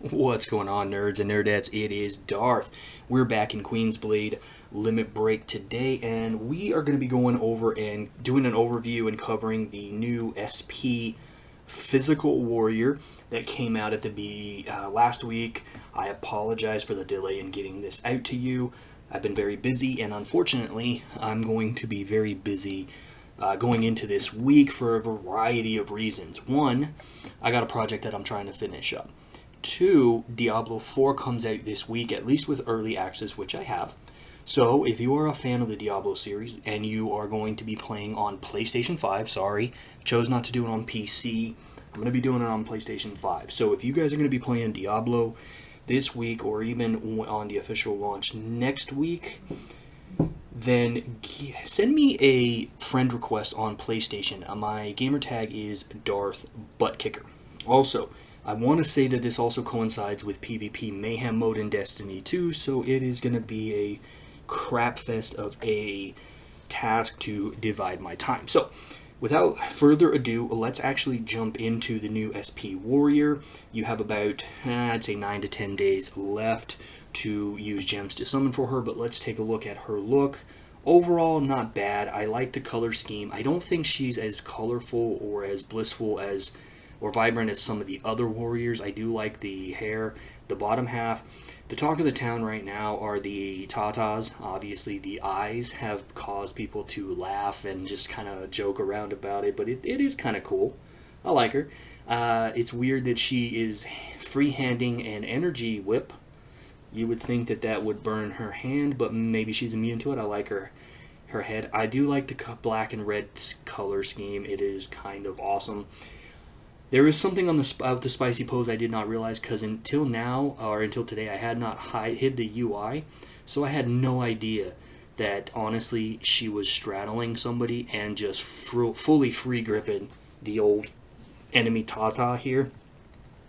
What's going on, nerds and nerdettes? It is Darth. We're back in Queensblade Limit Break today, and we are going to be going over and doing an overview and covering the new SP Physical Warrior that came out at the last week. I apologize for the delay in getting this out to you. I've been very busy, and unfortunately, I'm going to be very busy going into this week for a variety of reasons. One, I got a project that I'm trying to finish up. Two, Diablo 4 comes out this week, at least with early access, which I have. So, if you are a fan of the Diablo series and you are going to be playing on PlayStation 5, sorry, chose not to do it on PC, I'm going to be doing it on PlayStation 5. So, if you guys are going to be playing Diablo this week or even on the official launch next week, then send me a friend request on PlayStation. My gamer tag is Darth Buttkicker. Also, I want to say that this also coincides with PvP Mayhem mode in Destiny 2, so it is going to be a crap fest of a task to divide my time. So, without further ado, let's actually jump into the new SP Warrior. You have about, I'd say 9 to 10 days left to use gems to summon for her, but let's take a look at her look. Overall, not bad. I like the color scheme. I don't think she's as colorful or as blissful as or vibrant as some of the other warriors. I do like the hair, the bottom half. The talk of the town right now are the tatas. Obviously, the eyes have caused people to laugh and just kind of joke around about it, but it is kind of cool. I like her. It's weird that she is free-handing an energy whip. You would think that that would burn her hand, but maybe she's immune to it. I like her head. I do like the black and red color scheme. It is kind of awesome. There is something on the spicy pose I did not realize, because until now, or until today, I had not hid the UI, so I had no idea that, honestly, she was straddling somebody and just fully free gripping the old enemy Tata here,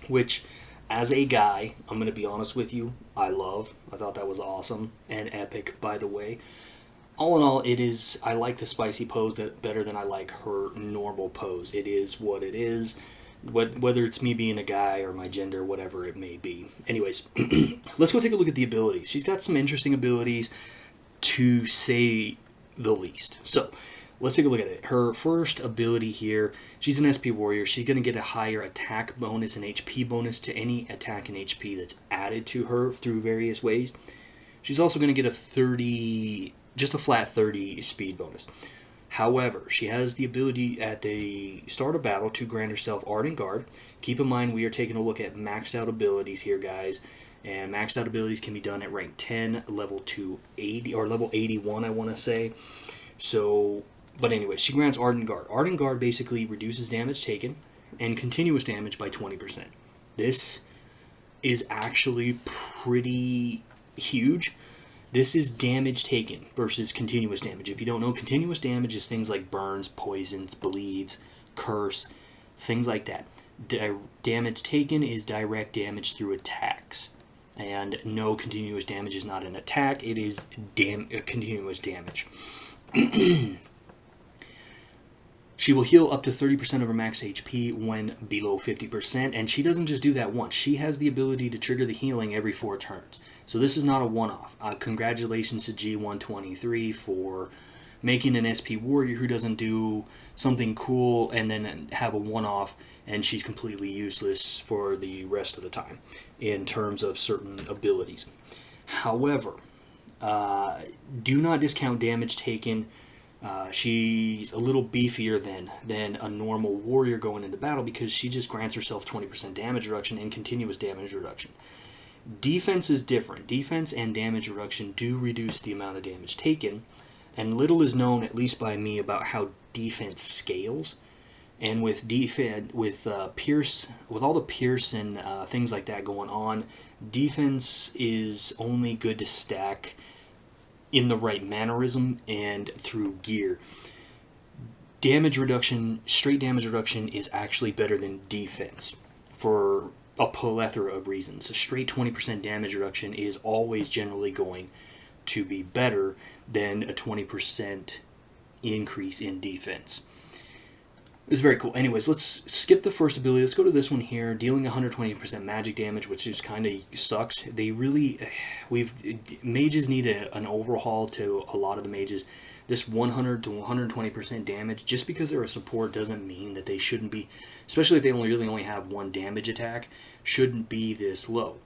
which, as a guy, I'm going to be honest with you, I love. I thought that was awesome and epic, by the way. All in all, I like the spicy pose better than I like her normal pose. It is what it is. Whether it's me being a guy or my gender, whatever it may be. Anyways, let's go take a look at the abilities. She's got some interesting abilities, to say the least. So, let's take a look at it. Her first ability here, she's an SP Warrior. She's going to get a higher attack bonus and HP bonus to any attack and HP that's added to her through various ways. She's also going to get just a flat 30 speed bonus. However, she has the ability at the start of battle to grant herself Arden Guard. Keep in mind, we are taking a look at maxed out abilities here, guys. And maxed out abilities can be done at rank 10, level 280, or level 81, I want to say. So, but anyway, she grants Arden Guard. Arden Guard basically reduces damage taken and continuous damage by 20%. This is actually pretty huge. This is damage taken versus continuous damage. If you don't know, continuous damage is things like burns, poisons, bleeds, curse, things like that. Damage taken is direct damage through attacks. And no, continuous damage is not an attack, it is continuous damage. She will heal up to 30% of her max HP when below 50%, and she doesn't just do that once. She has the ability to trigger the healing every 4 turns. So this is not a one-off. Congratulations to G123 for making an SP Warrior who doesn't do something cool and then have a one-off, and she's completely useless for the rest of the time in terms of certain abilities. However, do not discount damage taken. She's a little beefier than a normal warrior going into battle, because she just grants herself 20% damage reduction and continuous damage reduction. Defense is different. Defense and damage reduction do reduce the amount of damage taken, and little is known, at least by me, about how defense scales. And with Pierce, with all the Pierce and things like that going on, defense is only good to stack in the right mannerism and through gear. Damage reduction, straight damage reduction, is actually better than defense for a plethora of reasons. A straight 20% damage reduction is always generally going to be better than a 20% increase in defense. It's very cool. Anyways, let's skip the first ability. Let's go to this one here, dealing 120% magic damage, which just kind of sucks. They really, mages need an overhaul to a lot of the mages. This 100 to 120% damage, just because they're a support doesn't mean that they shouldn't be, especially if they really only have one damage attack, shouldn't be this low.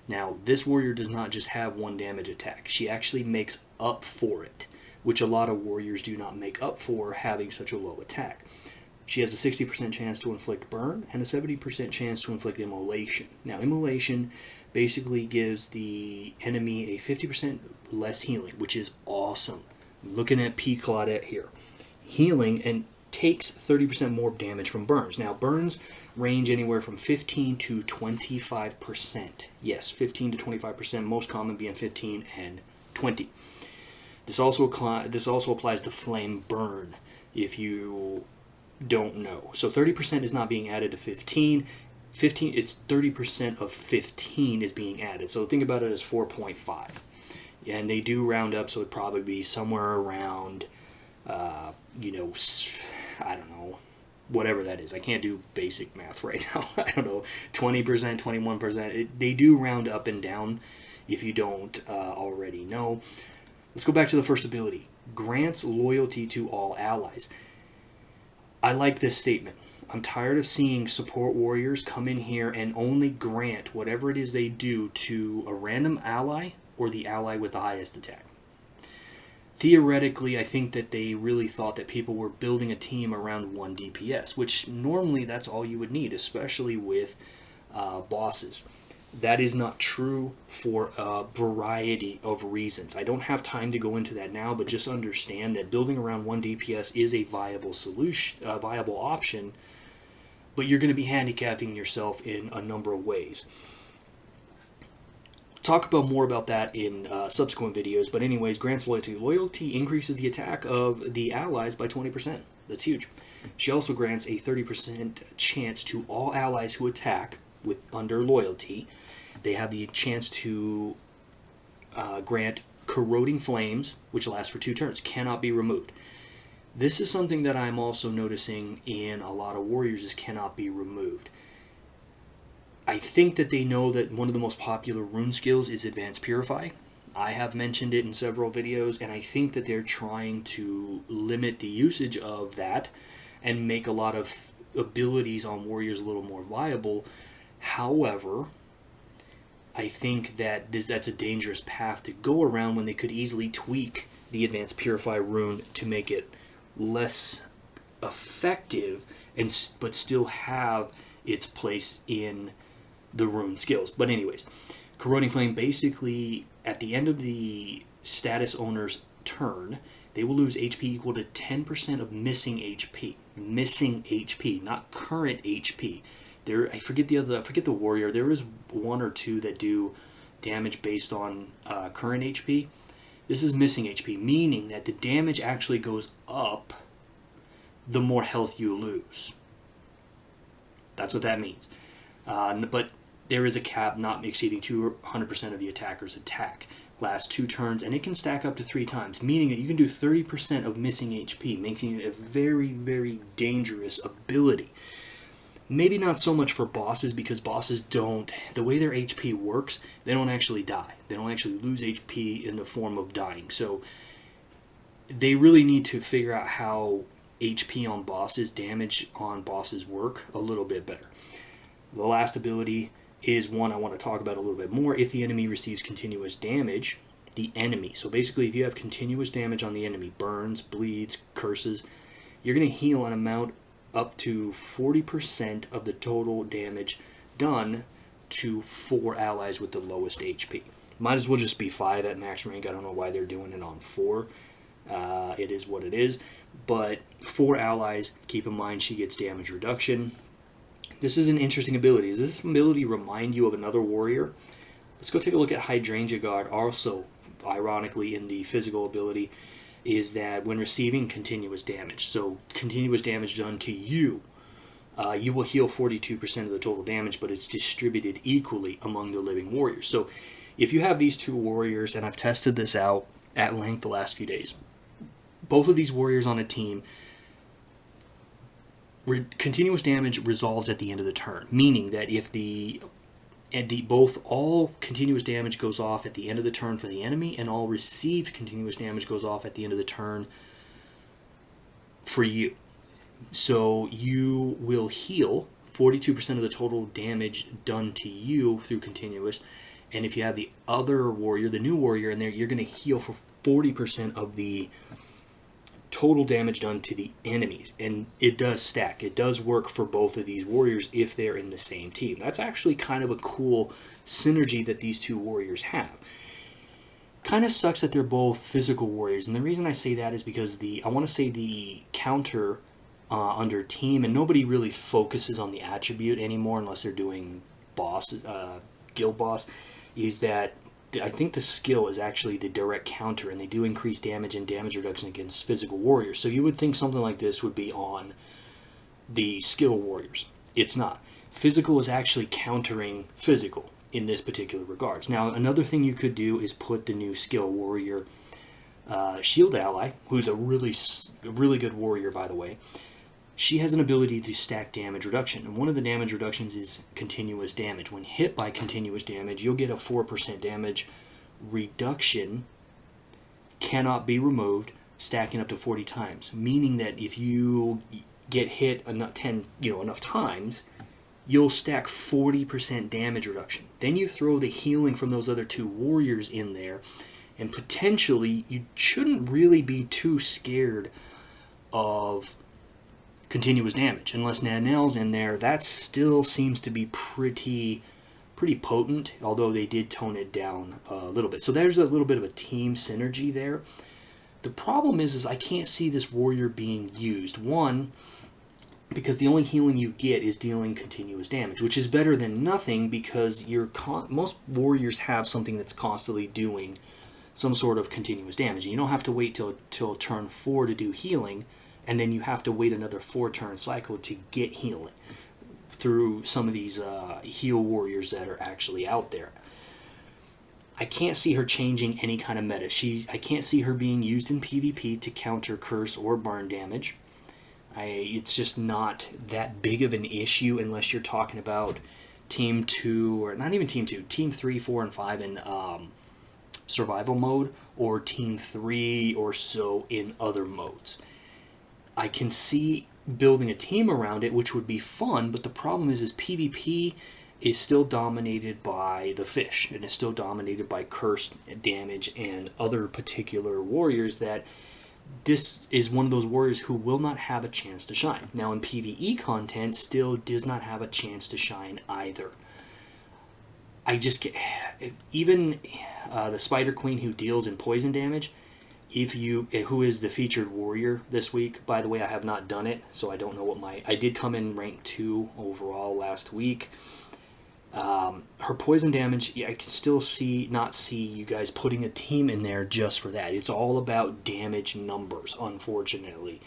Now, this warrior does not just have one damage attack. She actually makes up for it, which a lot of warriors do not make up for having such a low attack. She has a 60% chance to inflict burn and a 70% chance to inflict immolation. Now, immolation basically gives the enemy a 50% less healing, which is awesome. I'm looking at P Claudette here. Healing and takes 30% more damage from burns. Now, burns range anywhere from 15 to 25%. Yes, 15 to 25%, most common being 15 and 20. This also applies to flame burn, if you don't know. So 30% is not being added to 15. It's 30% of 15 is being added. So think about it as 4.5. And they do round up, so it'd probably be somewhere around, I don't know, whatever that is. I can't do basic math right now. I don't know, 20%, 21%. They do round up and down if you don't already know. Let's go back to the first ability. Grants loyalty to all allies. I like this statement. I'm tired of seeing support warriors come in here and only grant whatever it is they do to a random ally or the ally with the highest attack. Theoretically, I think that they really thought that people were building a team around one DPS, which normally that's all you would need, especially with bosses. That is not true for a variety of reasons. I don't have time to go into that now, but just understand that building around one DPS is a viable solution, a viable option, but you're going to be handicapping yourself in a number of ways. Talk about more about that in subsequent videos, but anyways, grants loyalty. Loyalty increases the attack of the allies by 20%. That's huge. She also grants a 30% chance to all allies who attack with under loyalty. They have the chance to grant corroding flames, which lasts for 2 turns, cannot be removed. This is something that I'm also noticing in a lot of warriors is cannot be removed. I think that they know that one of the most popular rune skills is Advanced Purify. I have mentioned it in several videos, and I think that they're trying to limit the usage of that and make a lot of abilities on warriors a little more viable. However, I think that that's a dangerous path to go around when they could easily tweak the Advanced Purify rune to make it less effective but still have its place in the rune skills. But anyways, Corroding Flame, basically at the end of the status owner's turn, they will lose HP equal to 10% of missing HP. Missing HP, not current HP. I forget the warrior. There is 1 or 2 that do damage based on current HP. This is missing HP, meaning that the damage actually goes up the more health you lose. That's what that means. But there is a cap not exceeding 200% of the attacker's attack. Lasts 2 turns, and it can stack up to 3 times, meaning that you can do 30% of missing HP, making it a very, very dangerous ability. Maybe not so much for bosses, because bosses don't, the way their HP works, they don't actually die. They don't actually lose HP in the form of dying. So they really need to figure out how HP on bosses, damage on bosses work a little bit better. The last ability is one I want to talk about a little bit more. If the enemy receives continuous damage, the enemy. So basically, if you have continuous damage on the enemy, burns, bleeds, curses, you're going to heal an amount up to 40% of the total damage done to 4 allies with the lowest HP. Might as well just be 5 at max rank. I don't know why they're doing it on 4. It is what it is. But 4 allies, keep in mind she gets damage reduction. This is an interesting ability. Does this ability remind you of another warrior? Let's go take a look at Arden Guard. Also, ironically, in the physical ability, is that when receiving continuous damage, so continuous damage done to you, you will heal 42% of the total damage, but it's distributed equally among the living warriors. So if you have these 2 warriors, and I've tested this out at length the last few days, both of these warriors on a team continuous damage resolves at the end of the turn, meaning that if all continuous damage goes off at the end of the turn for the enemy, and all received continuous damage goes off at the end of the turn for you. So you will heal 42% of the total damage done to you through continuous, and if you have the other warrior, the new warrior in there, you're going to heal for 40% of the total damage done to the enemies. And it does stack. It does work for both of these warriors if they're in the same team. That's actually kind of a cool synergy that these two warriors have. Kind of sucks that they're both physical warriors, and the reason I say that is because I want to say the counter under team, and nobody really focuses on the attribute anymore unless they're doing guild boss, is that I think the skill is actually the direct counter, and they do increase damage and damage reduction against physical warriors. So you would think something like this would be on the skill warriors. It's not. Physical is actually countering physical in this particular regards. Now, another thing you could do is put the new skill warrior shield ally, who's a really good warrior, by the way. She has an ability to stack damage reduction, and one of the damage reductions is continuous damage. When hit by continuous damage, you'll get a 4% damage reduction, cannot be removed, stacking up to 40 times. Meaning that if you get hit enough times, you'll stack 40% damage reduction. Then you throw the healing from those other two warriors in there, and potentially you shouldn't really be too scared of continuous damage. Unless Nanelle's in there, that still seems to be pretty potent, although they did tone it down a little bit. So there's a little bit of a team synergy there. The problem is I can't see this warrior being used. One, because the only healing you get is dealing continuous damage, which is better than nothing, because most warriors have something that's constantly doing some sort of continuous damage. And you don't have to wait till turn 4 to do healing, and then you have to wait another 4-turn cycle to get healing through some of these heal warriors that are actually out there. I can't see her changing any kind of meta. I can't see her being used in PvP to counter curse or burn damage. It's just not that big of an issue unless you're talking about Team 2, or not even Team 2, Team 3, 4, and 5 in survival mode, or Team 3 or so in other modes. I can see building a team around it, which would be fun, but the problem is PvP is still dominated by the fish, and is still dominated by curse damage and other particular warriors, that this is one of those warriors who will not have a chance to shine. Now, in PvE content, still does not have a chance to shine either. I just can't. Even the Spider Queen, who deals in poison damage, who is the featured warrior this week. By the way, I have not done it, so I don't know what I did come in rank 2 overall last week. Her poison damage, I can still not see you guys putting a team in there just for that. It's all about damage numbers, unfortunately,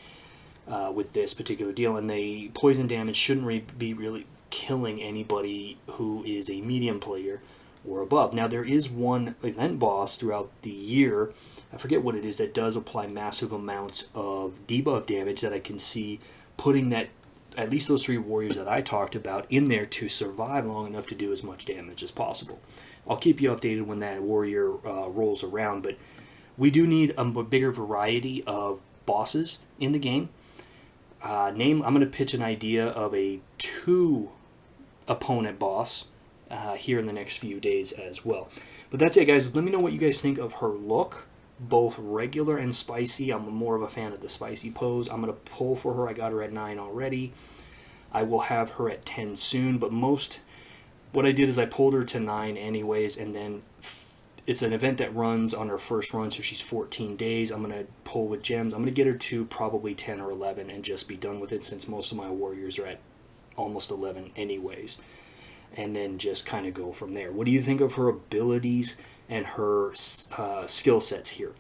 with this particular deal. And the poison damage shouldn't be really killing anybody who is a medium player or above. Now, there is one event boss throughout the year, I forget what it is, that does apply massive amounts of debuff damage, that I can see putting that, at least those 3 warriors that I talked about, in there to survive long enough to do as much damage as possible. I'll keep you updated when that warrior rolls around, but we do need a bigger variety of bosses in the game. I'm going to pitch an idea of a 2-opponent boss here in the next few days as well. But that's it, guys. Let me know what you guys think of her look, both regular and spicy. I'm more of a fan of the spicy pose. I'm going to pull for her. I got her at 9 already. I will have her at 10 soon, but what I did is I pulled her to 9 anyways, and then it's an event that runs on her first run, so she's 14 days. I'm going to pull with gems. I'm going to get her to probably 10 or 11 and just be done with it, since most of my warriors are at almost 11 anyways. And then just kind of go from there. What do you think of her abilities and her skill sets here?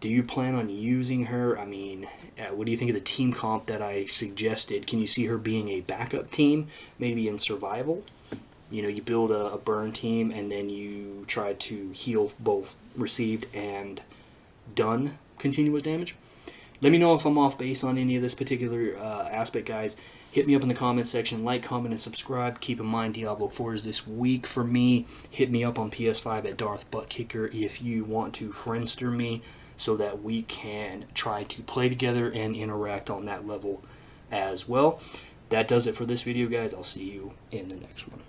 Do you plan on using her? I mean, what do you think of the team comp that I suggested? Can you see her being a backup team, maybe in survival? You build a burn team, and then you try to heal both received and done continuous damage. Let me know if I'm off base on any of this particular aspect, guys. Hit me up in the comment section, like, comment, and subscribe. Keep in mind Diablo 4 is this week for me. Hit me up on PS5 at DarthButtKicker if you want to friendster me so that we can try to play together and interact on that level as well. That does it for this video, guys. I'll see you in the next one.